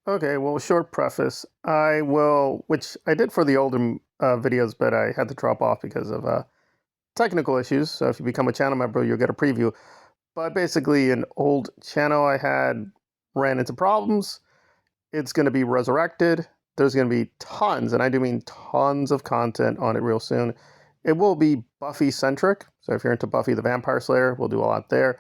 Okay, well, short preface. I will, which I did for the older videos, but I had to drop off because of technical issues. So if you become a channel member, you'll get a preview. But basically, an old channel I had ran into problems. It's going to be resurrected. There's going to be tons, and I do mean tons of content on it real soon. It will be Buffy-centric. So if you're into Buffy the Vampire Slayer, we'll do a lot there.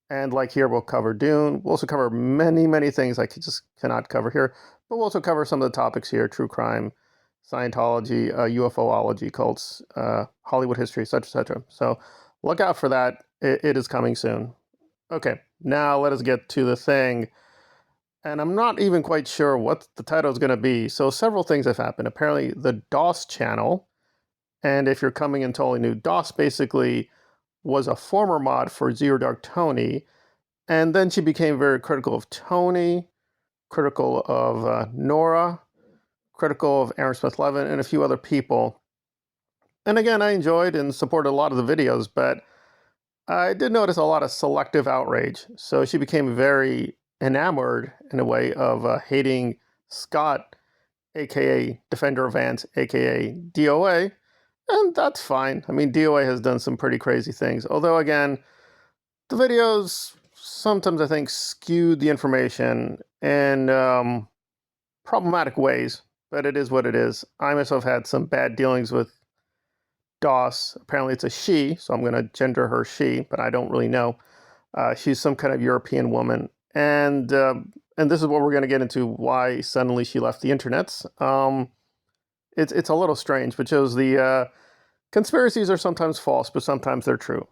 And like here, we'll cover Dune. We'll also cover many, many things I just cannot cover here. But we'll also cover some of the topics here: true crime, Scientology, UFOlogy, cults, Hollywood history, etc. So look out for that. It is coming soon. Okay, now let us get to the thing. And I'm not even quite sure what the title is going to be. So several things have happened. Apparently, the DOS channel, and if you're coming in totally new, DOS basically was a former mod for Zero Dark Tony, and then she became very critical of Tony, critical of Nora, critical of Aaron Smith-Levin, and a few other people. And again, I enjoyed and supported a lot of the videos, but I did notice a lot of selective outrage. So she became very enamored, in a way, of hating Scott, aka Defender of Ants, aka DOA, and that's fine. I mean, DOA has done some pretty crazy things. Although, again, the videos sometimes, I think, skewed the information in problematic ways. But it is what it is. I myself had some bad dealings with DOS. Apparently it's a she, so I'm going to gender her she, but I don't really know. She's some kind of European woman. And this is what we're going to get into, why suddenly she left the internets. It's a little strange, but shows the conspiracies are sometimes false, but sometimes they're true.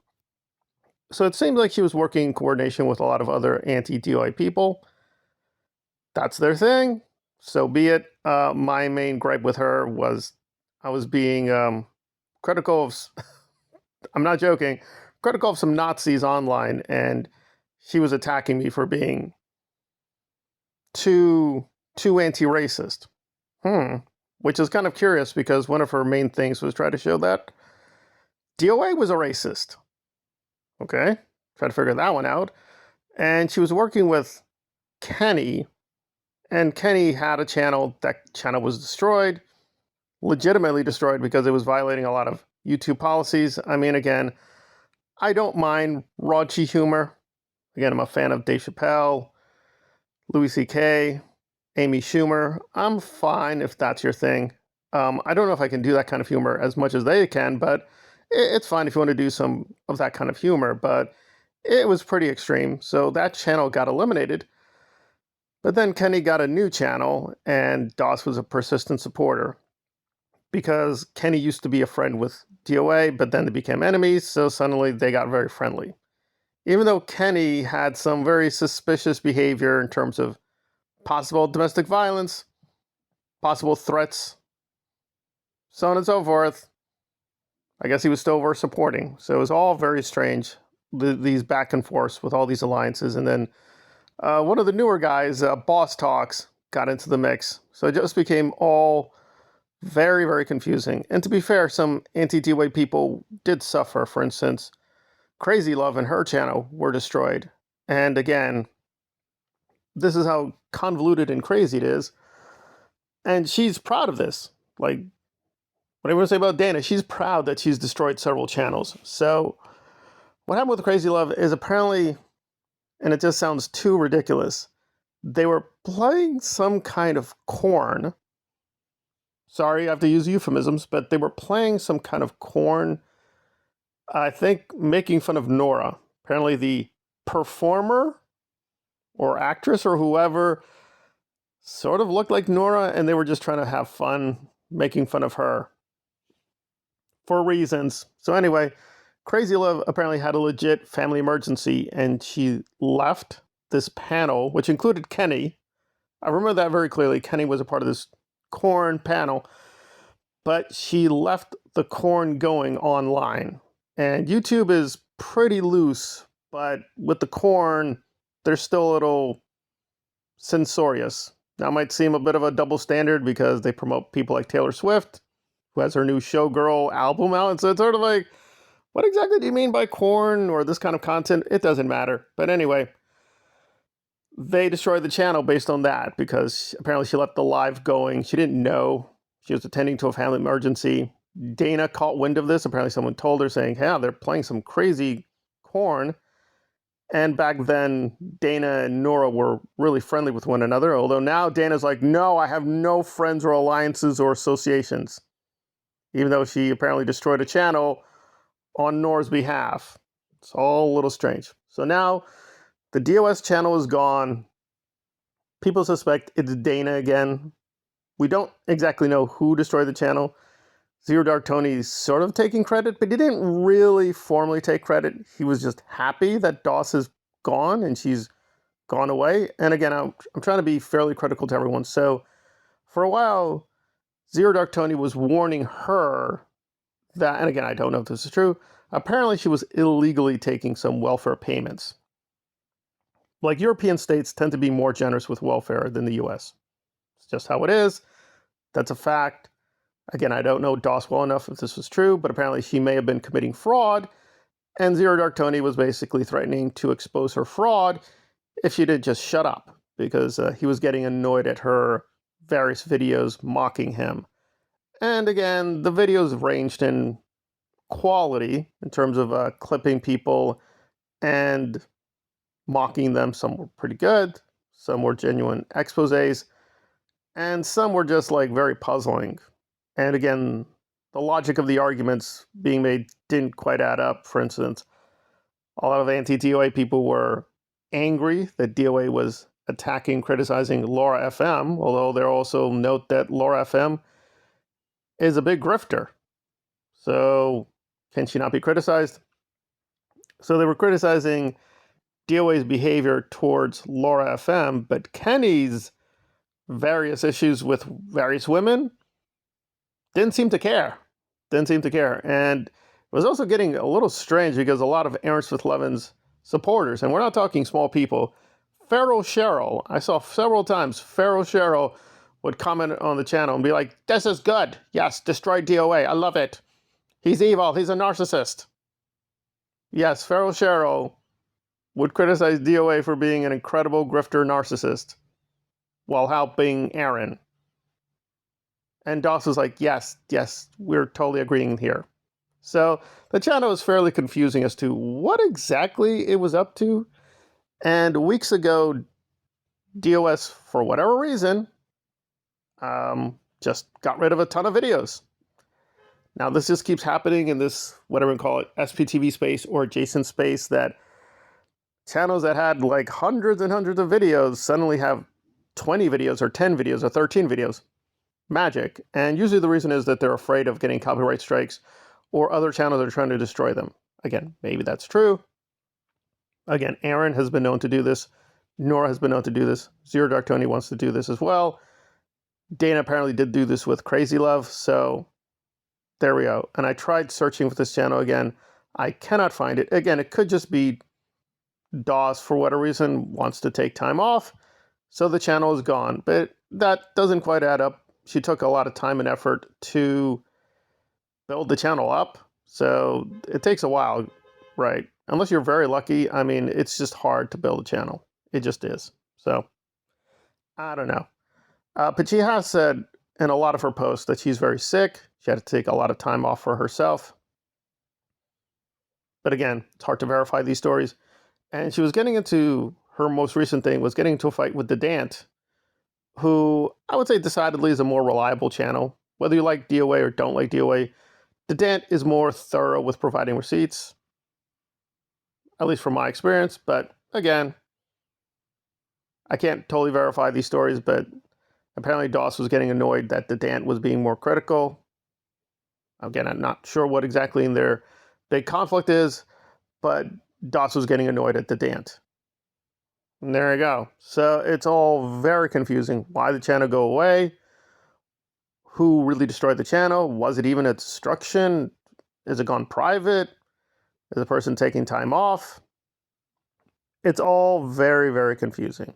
So it seems like she was working in coordination with a lot of other anti-DOA people. That's their thing. So be it. My main gripe with her was I was being critical of, I'm not joking, critical of some Nazis online, and she was attacking me for being too anti-racist. Which is kind of curious because one of her main things was try to show that DOA was a racist. Okay, try to figure that one out. And she was working with Kenny, and Kenny had a channel. That channel was destroyed, legitimately destroyed, because it was violating a lot of YouTube policies. I mean, again, I don't mind raunchy humor. Again, I'm a fan of Dave Chappelle, Louis C.K., Amy Schumer. I'm fine if that's your thing. I don't know if I can do that kind of humor as much as they can, but it's fine if you want to do some of that kind of humor. But it was pretty extreme. So that channel got eliminated. But then Kenny got a new channel, and DOS was a persistent supporter because Kenny used to be a friend with DOA, but then they became enemies. So suddenly they got very friendly. Even though Kenny had some very suspicious behavior in terms of possible domestic violence, possible threats, so on and so forth, I guess he was still worth supporting. So it was all very strange, these back and forths with all these alliances. And then one of the newer guys, Boss Talks, got into the mix. So it just became all very, very confusing. And to be fair, some anti-DOA people did suffer. For instance, Crazy Love and her channel were destroyed. And again, this is how convoluted and crazy it is. And she's proud of this. Like, what do you want to say about Dana? She's proud that she's destroyed several channels. So what happened with Crazy Love is apparently, and it just sounds too ridiculous, they were playing some kind of corn. Sorry, I have to use euphemisms, but they were playing some kind of corn, I think making fun of Nora. Apparently the performer or actress or whoever sort of looked like Nora, and they were just trying to have fun making fun of her for reasons. So anyway, Crazy Love apparently had a legit family emergency, and she left this panel, which included Kenny. I remember that very clearly. Kenny was a part of this corn panel, but she left the corn going online. And YouTube is pretty loose, but with the corn, they're still a little censorious. Now, it might seem a bit of a double standard because they promote people like Taylor Swift, who has her new Showgirl album out. And so it's sort of like, what exactly do you mean by corn or this kind of content? It doesn't matter. But anyway, they destroyed the channel based on that because apparently she left the live going. She didn't know. She was attending to a family emergency. Dana caught wind of this. Apparently someone told her saying, hey, they're playing some crazy corn. And back then, Dana and Nora were really friendly with one another, although now Dana's like, no, I have no friends or alliances or associations, even though she apparently destroyed a channel on Nora's behalf. It's all a little strange. So now the DOS channel is gone. People suspect it's Dana again. We don't exactly know who destroyed the channel. Zero Dark Tony's sort of taking credit, but he didn't really formally take credit. He was just happy that DOS is gone and she's gone away. And again, I'm trying to be fairly critical to everyone. So for a while, Zero Dark Tony was warning her that, and again, I don't know if this is true, apparently she was illegally taking some welfare payments. Like, European states tend to be more generous with welfare than the US. It's just how it is. That's a fact. Again, I don't know DOS well enough if this was true, but apparently she may have been committing fraud, and Zero Dark Tony was basically threatening to expose her fraud if she did just shut up, because he was getting annoyed at her various videos mocking him. And again, the videos ranged in quality in terms of clipping people and mocking them. Some were pretty good, some were genuine exposés, and some were just like very puzzling. And again, the logic of the arguments being made didn't quite add up. For instance, a lot of anti-DOA people were angry that DOA was attacking, criticizing Laura FM, although they also note that Laura FM is a big grifter. So can she not be criticized? So they were criticizing DOA's behavior towards Laura FM, but Kenny's various issues with various women didn't seem to care. And it was also getting a little strange because a lot of Aaron Smith-Levin's supporters, and we're not talking small people, Feral Cheryl, I saw several times Feral Cheryl would comment on the channel and be like, this is good. Yes, destroy DOA. I love it. He's evil. He's a narcissist. Yes, Feral Cheryl would criticize DOA for being an incredible grifter narcissist while helping Aaron. And DOS was like, yes, we're totally agreeing here. So the channel was fairly confusing as to what exactly it was up to. And weeks ago, DOS, for whatever reason, just got rid of a ton of videos. Now, this just keeps happening in this, whatever we call it, SPTV space or adjacent space, that channels that had like hundreds and hundreds of videos suddenly have 20 videos or 10 videos or 13 videos. Magic. And usually the reason is that they're afraid of getting copyright strikes or other channels are trying to destroy them. Again, maybe that's true. Again, Aaron has been known to do this. Nora has been known to do this. Zero Dark Tony wants to do this as well. Dana apparently did do this with Crazy Love. So there we go. And I tried searching for this channel again. I cannot find it. Again, it could just be DOS, for whatever reason, wants to take time off. So the channel is gone. But that doesn't quite add up. She took a lot of time and effort to build the channel up. So it takes a while, right? Unless you're very lucky. I mean, it's just hard to build a channel. It just is. So I don't know. Bitchute has said in a lot of her posts that she's very sick. She had to take a lot of time off for herself. But again, it's hard to verify these stories. And she was getting into, her most recent thing was getting into a fight with the Dant, who I would say decidedly is a more reliable channel. Whether you like DOA or don't like DOA, the Dant is more thorough with providing receipts, at least from my experience. But again, I can't totally verify these stories, but apparently DOS was getting annoyed that the Dant was being more critical. Again, I'm not sure what exactly in their big conflict is, but DOS was getting annoyed at the Dant. And there you go. So it's all very confusing. Why did the channel go away? Who really destroyed the channel? Was it even a destruction? Is it gone private? Is the person taking time off? It's all very, very confusing.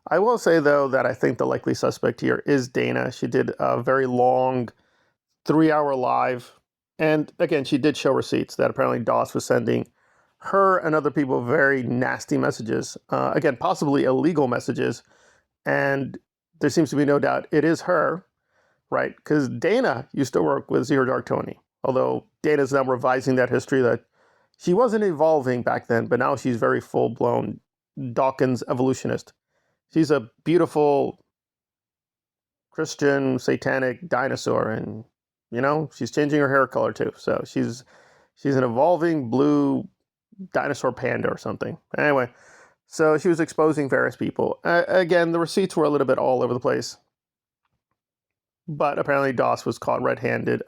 I will say, though, that I think the likely suspect here is Dana. She did a very long 3-hour live. And again, she did show receipts that apparently DOS was sending her and other people very nasty messages. Again, possibly illegal messages. And there seems to be no doubt it is her, right? Because Dana used to work with Zero Dark Tony. Although Dana's now revising that history that she wasn't evolving back then, but now she's very full-blown Dawkins evolutionist. She's a beautiful Christian satanic dinosaur, and she's changing her hair color too. So she's an evolving blue dinosaur panda or something. Anyway, so she was exposing various people. Again, the receipts were a little bit all over the place, but apparently Doss was caught red-handed,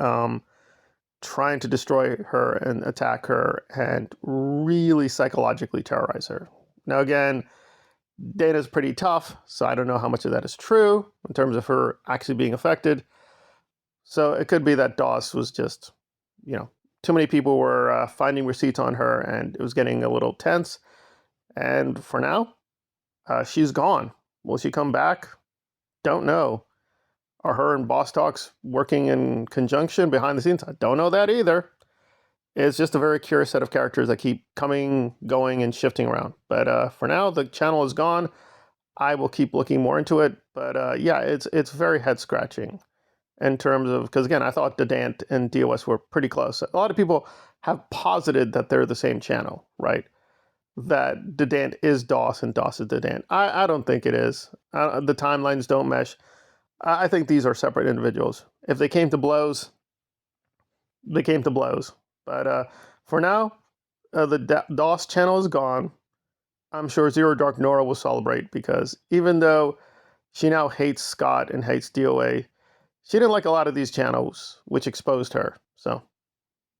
trying to destroy her and attack her and really psychologically terrorize her. Now, again, Dana's pretty tough, so I don't know how much of that is true in terms of her actually being affected. So it could be that Doss was just, too many people were finding receipts on her and it was getting a little tense. And for now, she's gone. Will she come back? Don't know. Are her and Boss Talks working in conjunction behind the scenes? I don't know that either. It's just a very curious set of characters that keep coming, going, and shifting around. But for now, the channel is gone. I will keep looking more into it. But yeah, it's very head-scratching in terms of, because again, I thought Dedant and DOS were pretty close. A lot of people have posited that they're the same channel, right? That Dedant is DOS and DOS is Dedant. I don't think it is. The timelines don't mesh. I think these are separate individuals. If they came to blows, they came to blows. But for now, the DOS channel is gone. I'm sure Zero Dark Nora will celebrate because even though she now hates Scott and hates DOA, she didn't like a lot of these channels, which exposed her. So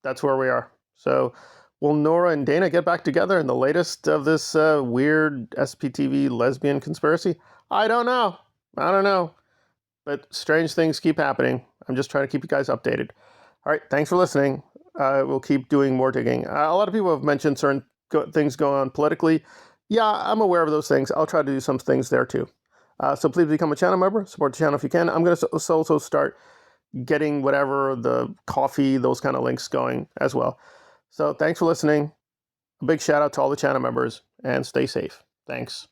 that's where we are. So will Nora and Dana get back together in the latest of this weird SPTV lesbian conspiracy? I don't know. But strange things keep happening. I'm just trying to keep you guys updated. All right, thanks for listening. We'll keep doing more digging. A lot of people have mentioned certain things going on politically. Yeah, I'm aware of those things. I'll try to do some things there too. So please become a channel member. Support the channel if you can. I'm going to also start getting whatever, the coffee, those kind of links going as well. So thanks for listening. A big shout out to all the channel members and stay safe. Thanks.